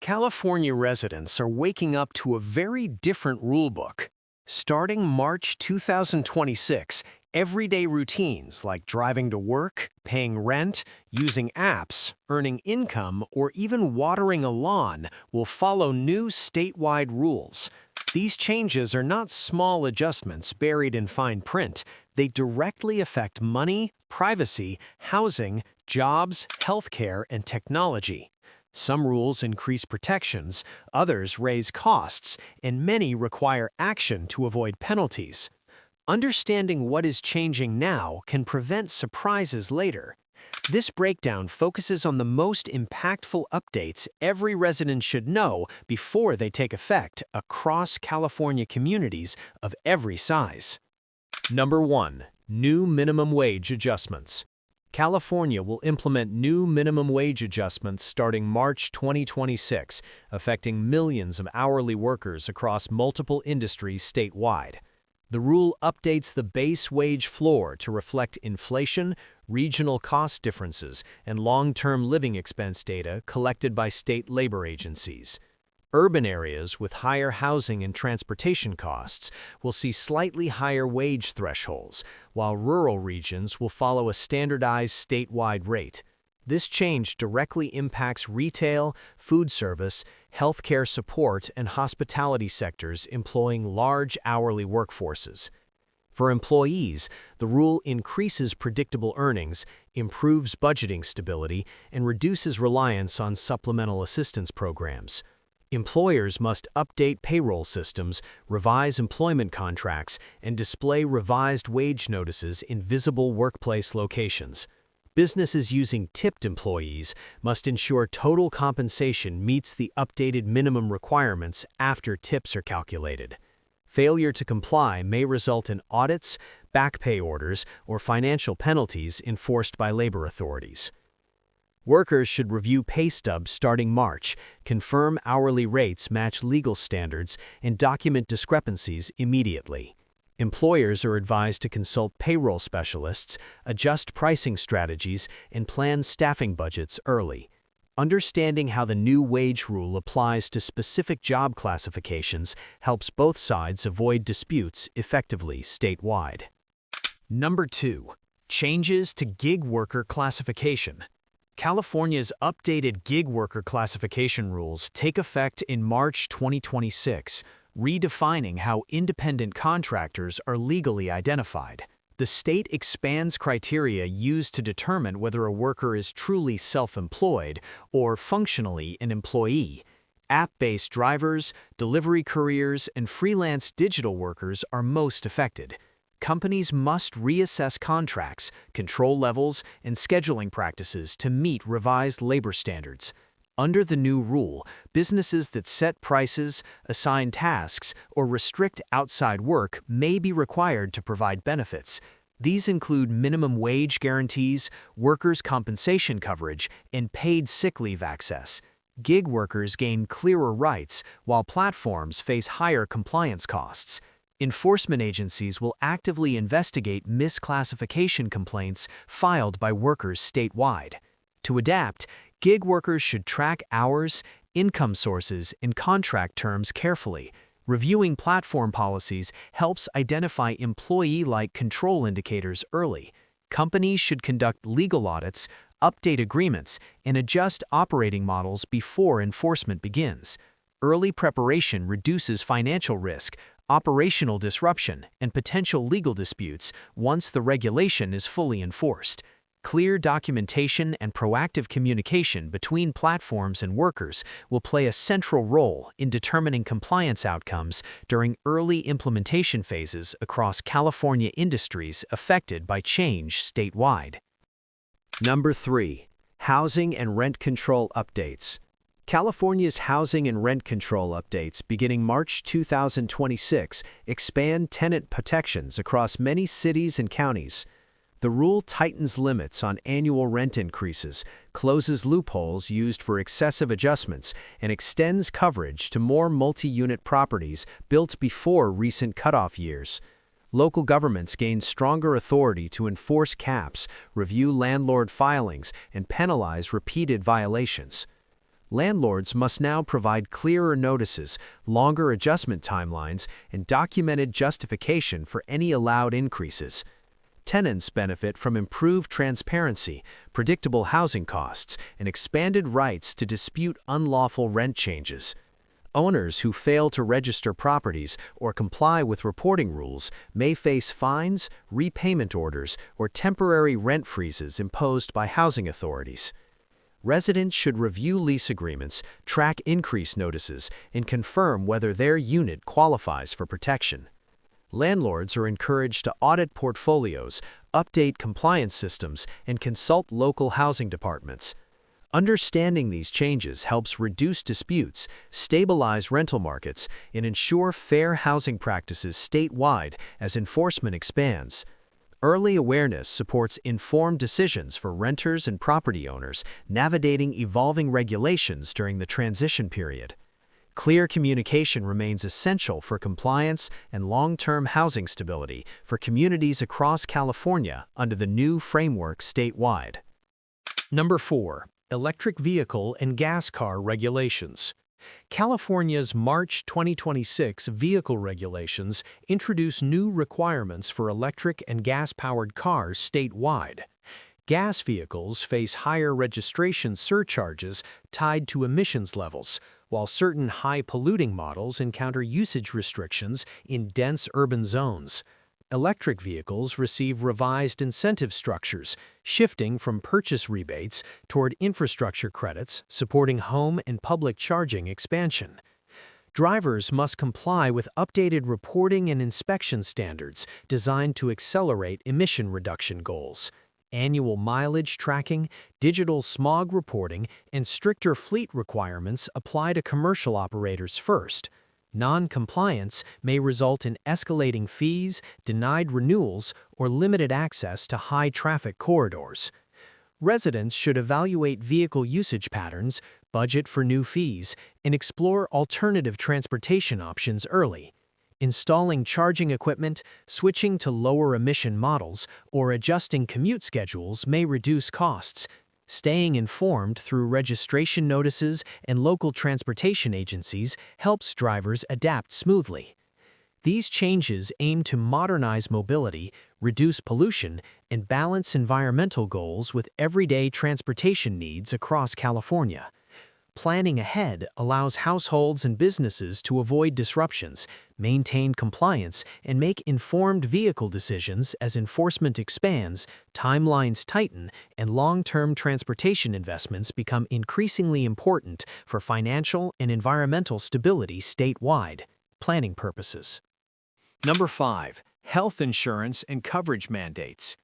California residents are waking up to a very different rulebook. Starting March 2026, everyday routines like driving to work, paying rent, using apps, earning income, or even watering a lawn will follow new statewide rules. These changes are not small adjustments buried in fine print. They directly affect money, privacy, housing, jobs, healthcare, and technology. Some rules increase protections, others raise costs, and many require action to avoid penalties. Understanding what is changing now can prevent surprises later. This breakdown focuses on the most impactful updates every resident should know before they take effect across California communities of every size. Number 1. New minimum wage adjustments. California will implement new minimum wage adjustments starting March 2026, affecting millions of hourly workers across multiple industries statewide. The rule updates the base wage floor to reflect inflation, regional cost differences, and long-term living expense data collected by state labor agencies. Urban areas with higher housing and transportation costs will see slightly higher wage thresholds, while rural regions will follow a standardized statewide rate. This change directly impacts retail, food service, healthcare support, and hospitality sectors employing large hourly workforces. For employees, the rule increases predictable earnings, improves budgeting stability, and reduces reliance on supplemental assistance programs. Employers must update payroll systems, revise employment contracts, and display revised wage notices in visible workplace locations. Businesses using tipped employees must ensure total compensation meets the updated minimum requirements after tips are calculated. Failure to comply may result in audits, back pay orders, or financial penalties enforced by labor authorities. Workers should review pay stubs starting March, confirm hourly rates match legal standards, and document discrepancies immediately. Employers are advised to consult payroll specialists, adjust pricing strategies, and plan staffing budgets early. Understanding how the new wage rule applies to specific job classifications helps both sides avoid disputes effectively statewide. Number 2. Changes to gig worker classification. California's updated gig worker classification rules take effect in March 2026, redefining how independent contractors are legally identified. The state expands criteria used to determine whether a worker is truly self-employed or functionally an employee. App-based drivers, delivery couriers, and freelance digital workers are most affected. Companies must reassess contracts, control levels, and scheduling practices to meet revised labor standards. Under the new rule, businesses that set prices, assign tasks, or restrict outside work may be required to provide benefits. These include minimum wage guarantees, workers' compensation coverage, and paid sick leave access. Gig workers gain clearer rights, while platforms face higher compliance costs. Enforcement agencies will actively investigate misclassification complaints filed by workers statewide. To adapt, gig workers should track hours, income sources, and contract terms carefully. Reviewing platform policies helps identify employee-like control indicators early. Companies should conduct legal audits, update agreements, and adjust operating models before enforcement begins. Early preparation reduces financial risk, operational disruption, and potential legal disputes once the regulation is fully enforced. Clear documentation and proactive communication between platforms and workers will play a central role in determining compliance outcomes during early implementation phases across California industries affected by change statewide. Number 3. Housing and rent control updates. California's housing and rent control updates beginning March 2026 expand tenant protections across many cities and counties. The rule tightens limits on annual rent increases, closes loopholes used for excessive adjustments, and extends coverage to more multi-unit properties built before recent cutoff years. Local governments gain stronger authority to enforce caps, review landlord filings, and penalize repeated violations. Landlords must now provide clearer notices, longer adjustment timelines, and documented justification for any allowed increases. Tenants benefit from improved transparency, predictable housing costs, and expanded rights to dispute unlawful rent changes. Owners who fail to register properties or comply with reporting rules may face fines, repayment orders, or temporary rent freezes imposed by housing authorities. Residents should review lease agreements, track increase notices, and confirm whether their unit qualifies for protection. Landlords are encouraged to audit portfolios, update compliance systems, and consult local housing departments. Understanding these changes helps reduce disputes, stabilize rental markets, and ensure fair housing practices statewide as enforcement expands. Early awareness supports informed decisions for renters and property owners navigating evolving regulations during the transition period. Clear communication remains essential for compliance and long-term housing stability for communities across California under the new framework statewide. Number 4. Electric vehicle and gas car regulations. California's March 2026 vehicle regulations introduce new requirements for electric and gas-powered cars statewide. Gas vehicles face higher registration surcharges tied to emissions levels, while certain high-polluting models encounter usage restrictions in dense urban zones. Electric vehicles receive revised incentive structures, shifting from purchase rebates toward infrastructure credits, supporting home and public charging expansion. Drivers must comply with updated reporting and inspection standards designed to accelerate emission reduction goals. Annual mileage tracking, digital smog reporting, and stricter fleet requirements apply to commercial operators first. Non-compliance may result in escalating fees, denied renewals, or limited access to high-traffic corridors. Residents should evaluate vehicle usage patterns, budget for new fees, and explore alternative transportation options early. Installing charging equipment, switching to lower-emission models, or adjusting commute schedules may reduce costs. Staying informed through registration notices and local transportation agencies helps drivers adapt smoothly. These changes aim to modernize mobility, reduce pollution, and balance environmental goals with everyday transportation needs across California. Planning ahead allows households and businesses to avoid disruptions, maintain compliance, and make informed vehicle decisions as enforcement expands, timelines tighten, and long-term transportation investments become increasingly important for financial and environmental stability statewide. Planning purposes. Number 5. Health insurance and coverage mandates.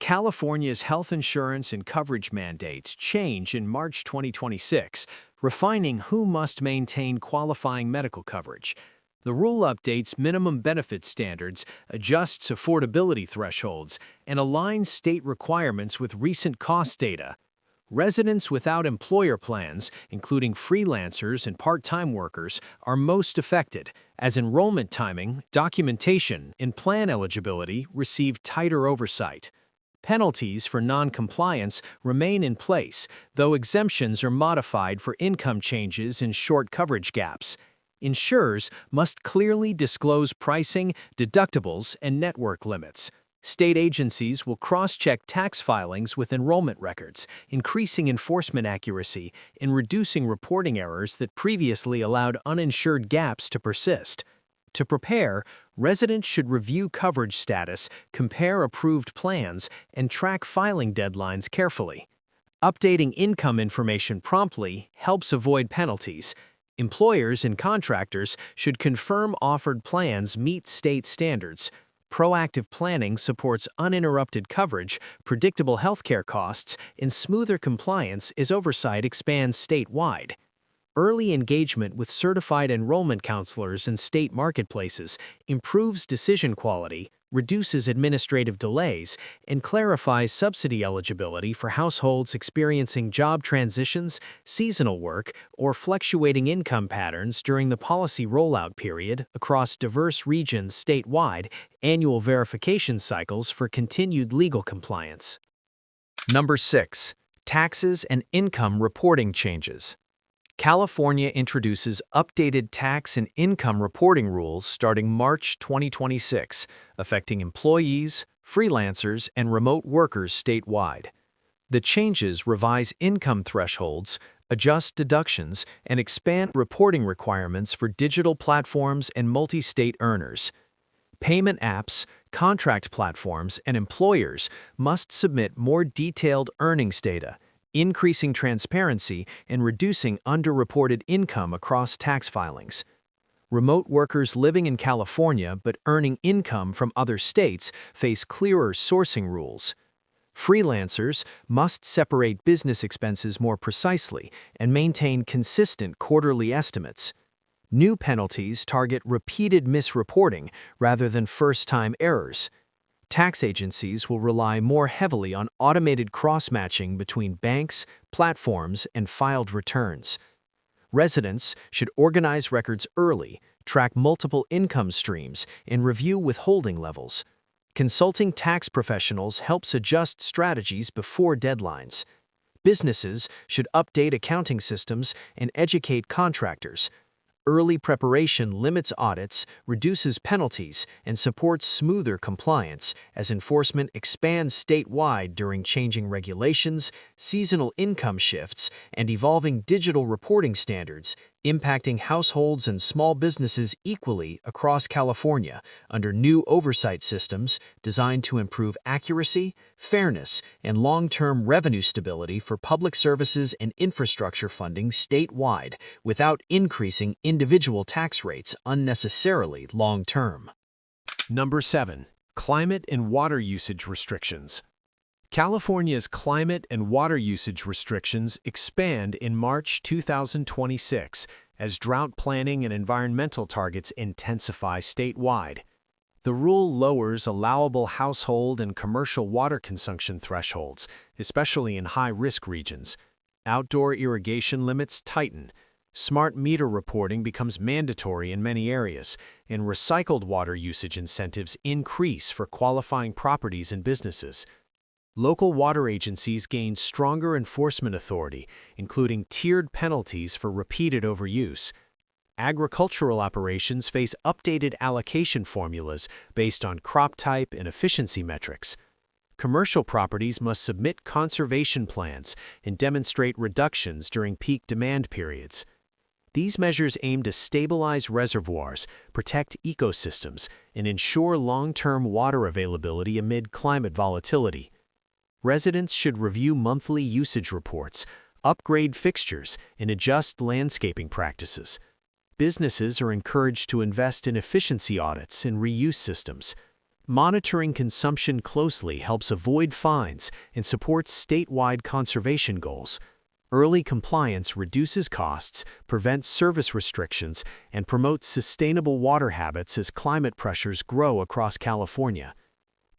California's health insurance and coverage mandates change in March 2026, refining who must maintain qualifying medical coverage. The rule updates minimum benefit standards, adjusts affordability thresholds, and aligns state requirements with recent cost data. Residents without employer plans, including freelancers and part-time workers, are most affected, as enrollment timing, documentation, and plan eligibility receive tighter oversight. Penalties for non-compliance remain in place, though exemptions are modified for income changes and short coverage gaps. Insurers must clearly disclose pricing, deductibles, and network limits. State agencies will cross-check tax filings with enrollment records, increasing enforcement accuracy and reducing reporting errors that previously allowed uninsured gaps to persist. To prepare, residents should review coverage status, compare approved plans, and track filing deadlines carefully. Updating income information promptly helps avoid penalties. Employers and contractors should confirm offered plans meet state standards. Proactive planning supports uninterrupted coverage, predictable healthcare costs, and smoother compliance as oversight expands statewide. Early engagement with certified enrollment counselors and state marketplaces improves decision quality, reduces administrative delays, and clarifies subsidy eligibility for households experiencing job transitions, seasonal work, or fluctuating income patterns during the policy rollout period across diverse regions statewide, annual verification cycles for continued legal compliance. Number 6. Taxes and income reporting changes. California introduces updated tax and income reporting rules starting March 2026, affecting employees, freelancers, and remote workers statewide. The changes revise income thresholds, adjust deductions, and expand reporting requirements for digital platforms and multi-state earners. Payment apps, contract platforms, and employers must submit more detailed earnings data, increasing transparency and reducing underreported income across tax filings. Remote workers living in California but earning income from other states face clearer sourcing rules. Freelancers must separate business expenses more precisely and maintain consistent quarterly estimates. New penalties target repeated misreporting rather than first-time errors. Tax agencies will rely more heavily on automated cross-matching between banks, platforms, and filed returns. Residents should organize records early, track multiple income streams, and review withholding levels. Consulting tax professionals helps adjust strategies before deadlines. Businesses should update accounting systems and educate contractors. Early preparation limits audits, reduces penalties, and supports smoother compliance as enforcement expands statewide during changing regulations, seasonal income shifts, and evolving digital reporting standards, impacting households and small businesses equally across California under new oversight systems designed to improve accuracy, fairness, and long-term revenue stability for public services and infrastructure funding statewide without increasing individual tax rates unnecessarily long-term. Number 7. Climate and water usage restrictions. California's climate and water usage restrictions expand in March 2026 as drought planning and environmental targets intensify statewide. The rule lowers allowable household and commercial water consumption thresholds, especially in high-risk regions. Outdoor irrigation limits tighten. Smart meter reporting becomes mandatory in many areas, and recycled water usage incentives increase for qualifying properties and businesses. Local water agencies gain stronger enforcement authority, including tiered penalties for repeated overuse. Agricultural operations face updated allocation formulas based on crop type and efficiency metrics. Commercial properties must submit conservation plans and demonstrate reductions during peak demand periods. These measures aim to stabilize reservoirs, protect ecosystems, and ensure long-term water availability amid climate volatility. Residents should review monthly usage reports, upgrade fixtures, and adjust landscaping practices. Businesses are encouraged to invest in efficiency audits and reuse systems. Monitoring consumption closely helps avoid fines and supports statewide conservation goals. Early compliance reduces costs, prevents service restrictions, and promotes sustainable water habits as climate pressures grow across California.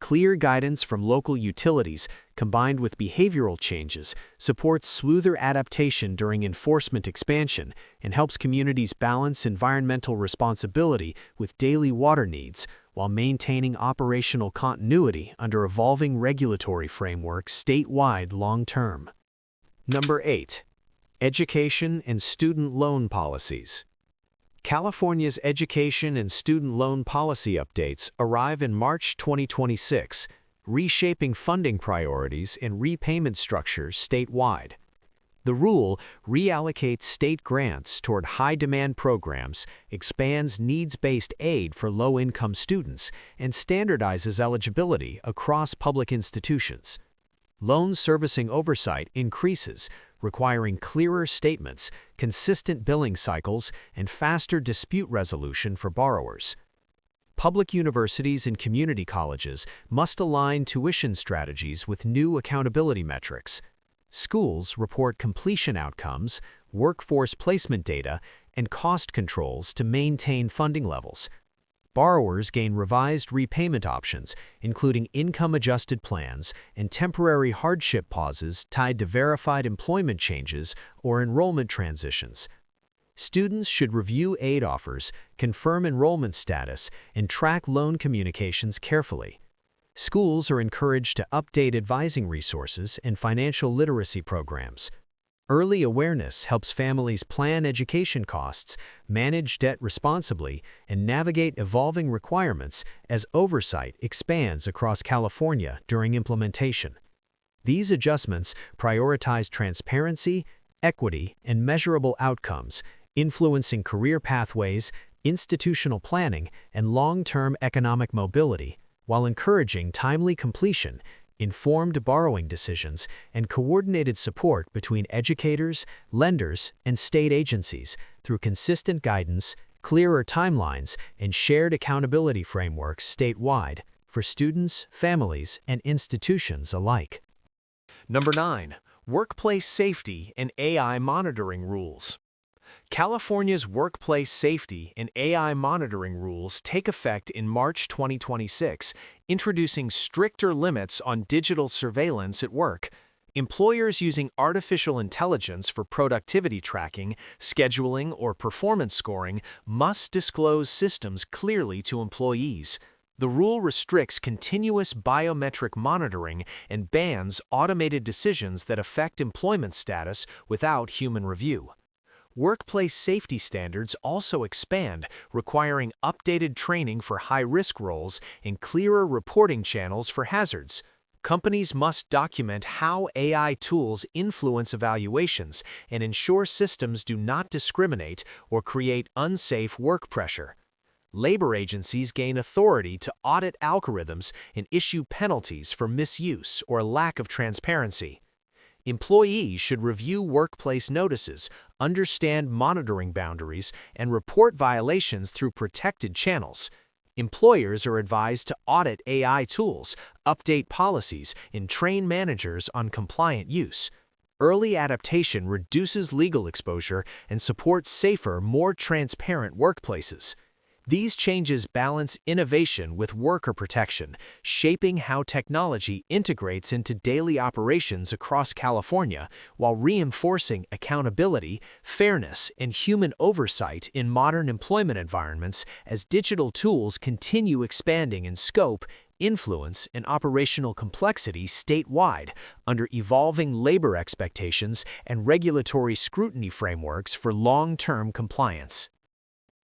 Clear guidance from local utilities, combined with behavioral changes, supports smoother adaptation during enforcement expansion and helps communities balance environmental responsibility with daily water needs while maintaining operational continuity under evolving regulatory frameworks statewide long-term. Number 8. Education and student loan policies. California's education and student loan policy updates arrive in March 2026, reshaping funding priorities and repayment structures statewide. The rule reallocates state grants toward high-demand programs, expands needs-based aid for low-income students, and standardizes eligibility across public institutions. Loan servicing oversight increases, requiring clearer statements, consistent billing cycles, and faster dispute resolution for borrowers. Public universities and community colleges must align tuition strategies with new accountability metrics. Schools report completion outcomes, workforce placement data, and cost controls to maintain funding levels. Borrowers gain revised repayment options, including income-adjusted plans and temporary hardship pauses tied to verified employment changes or enrollment transitions. Students should review aid offers, confirm enrollment status, and track loan communications carefully. Schools are encouraged to update advising resources and financial literacy programs. Early awareness helps families plan education costs, manage debt responsibly, and navigate evolving requirements as oversight expands across California during implementation. These adjustments prioritize transparency, equity, and measurable outcomes, influencing career pathways, institutional planning, and long-term economic mobility, while encouraging timely completion, informed borrowing decisions, and coordinated support between educators, lenders, and state agencies through consistent guidance, clearer timelines, and shared accountability frameworks statewide for students, families, and institutions alike. Number 9. Workplace safety and AI monitoring rules. California's workplace safety and AI monitoring rules take effect in March 2026, introducing stricter limits on digital surveillance at work. Employers using artificial intelligence for productivity tracking, scheduling, or performance scoring must disclose systems clearly to employees. The rule restricts continuous biometric monitoring and bans automated decisions that affect employment status without human review. Workplace safety standards also expand, requiring updated training for high-risk roles and clearer reporting channels for hazards. Companies must document how AI tools influence evaluations and ensure systems do not discriminate or create unsafe work pressure. Labor agencies gain authority to audit algorithms and issue penalties for misuse or lack of transparency. Employees should review workplace notices, understand monitoring boundaries, and report violations through protected channels. Employers are advised to audit AI tools, update policies, and train managers on compliant use. Early adaptation reduces legal exposure and supports safer, more transparent workplaces. These changes balance innovation with worker protection, shaping how technology integrates into daily operations across California while reinforcing accountability, fairness, and human oversight in modern employment environments as digital tools continue expanding in scope, influence, and operational complexity statewide under evolving labor expectations and regulatory scrutiny frameworks for long-term compliance.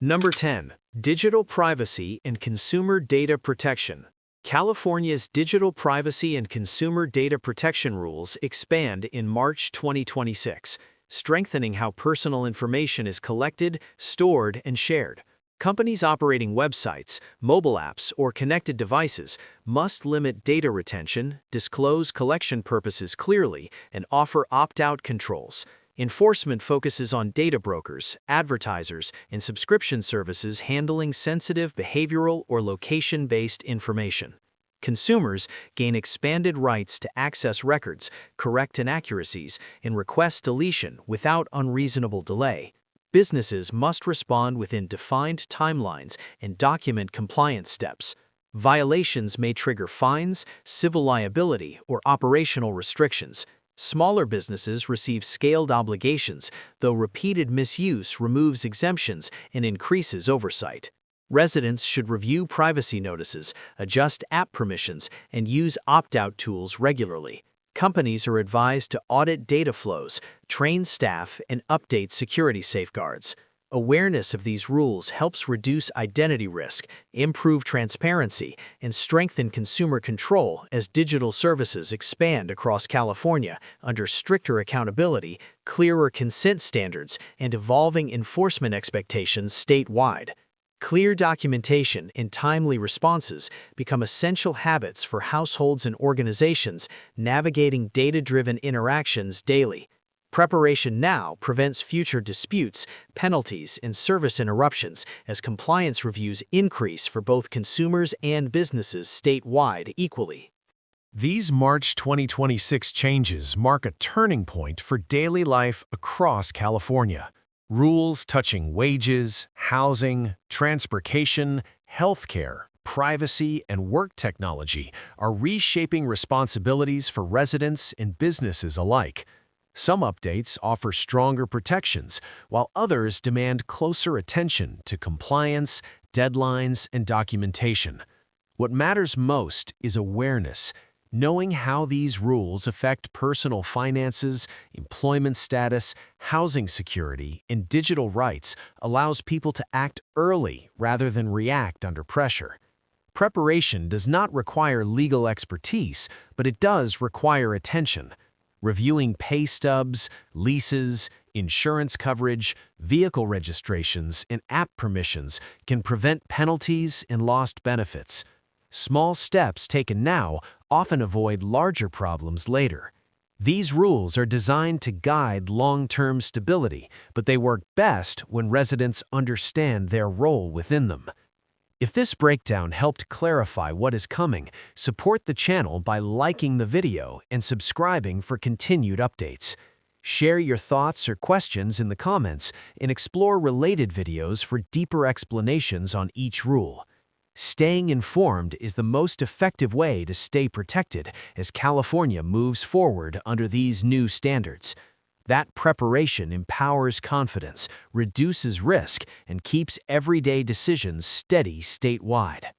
Number 10. Digital privacy and consumer data protection. California's digital privacy and consumer data protection rules expand in March 2026, strengthening how personal information is collected, stored, and shared. Companies operating websites, mobile apps, or connected devices must limit data retention, disclose collection purposes clearly, and offer opt-out controls. Enforcement focuses on data brokers, advertisers, and subscription services handling sensitive behavioral or location-based information. Consumers gain expanded rights to access records, correct inaccuracies, and request deletion without unreasonable delay. Businesses must respond within defined timelines and document compliance steps. Violations may trigger fines, civil liability, or operational restrictions. Smaller businesses receive scaled obligations, though repeated misuse removes exemptions and increases oversight. Residents should review privacy notices, adjust app permissions, and use opt-out tools regularly. Companies are advised to audit data flows, train staff, and update security safeguards. Awareness of these rules helps reduce identity risk, improve transparency, and strengthen consumer control as digital services expand across California under stricter accountability, clearer consent standards, and evolving enforcement expectations statewide. Clear documentation and timely responses become essential habits for households and organizations navigating data-driven interactions daily. Preparation now prevents future disputes, penalties, and service interruptions as compliance reviews increase for both consumers and businesses statewide equally. These March 2026 changes mark a turning point for daily life across California. Rules touching wages, housing, transportation, healthcare, privacy, and work technology are reshaping responsibilities for residents and businesses alike. Some updates offer stronger protections, while others demand closer attention to compliance, deadlines, and documentation. What matters most is awareness. Knowing how these rules affect personal finances, employment status, housing security, and digital rights allows people to act early rather than react under pressure. Preparation does not require legal expertise, but it does require attention. Reviewing pay stubs, leases, insurance coverage, vehicle registrations, and app permissions can prevent penalties and lost benefits. Small steps taken now often avoid larger problems later. These rules are designed to guide long-term stability, but they work best when residents understand their role within them. If this breakdown helped clarify what is coming, support the channel by liking the video and subscribing for continued updates. Share your thoughts or questions in the comments and explore related videos for deeper explanations on each rule. Staying informed is the most effective way to stay protected as California moves forward under these new standards. That preparation empowers confidence, reduces risk, and keeps everyday decisions steady statewide.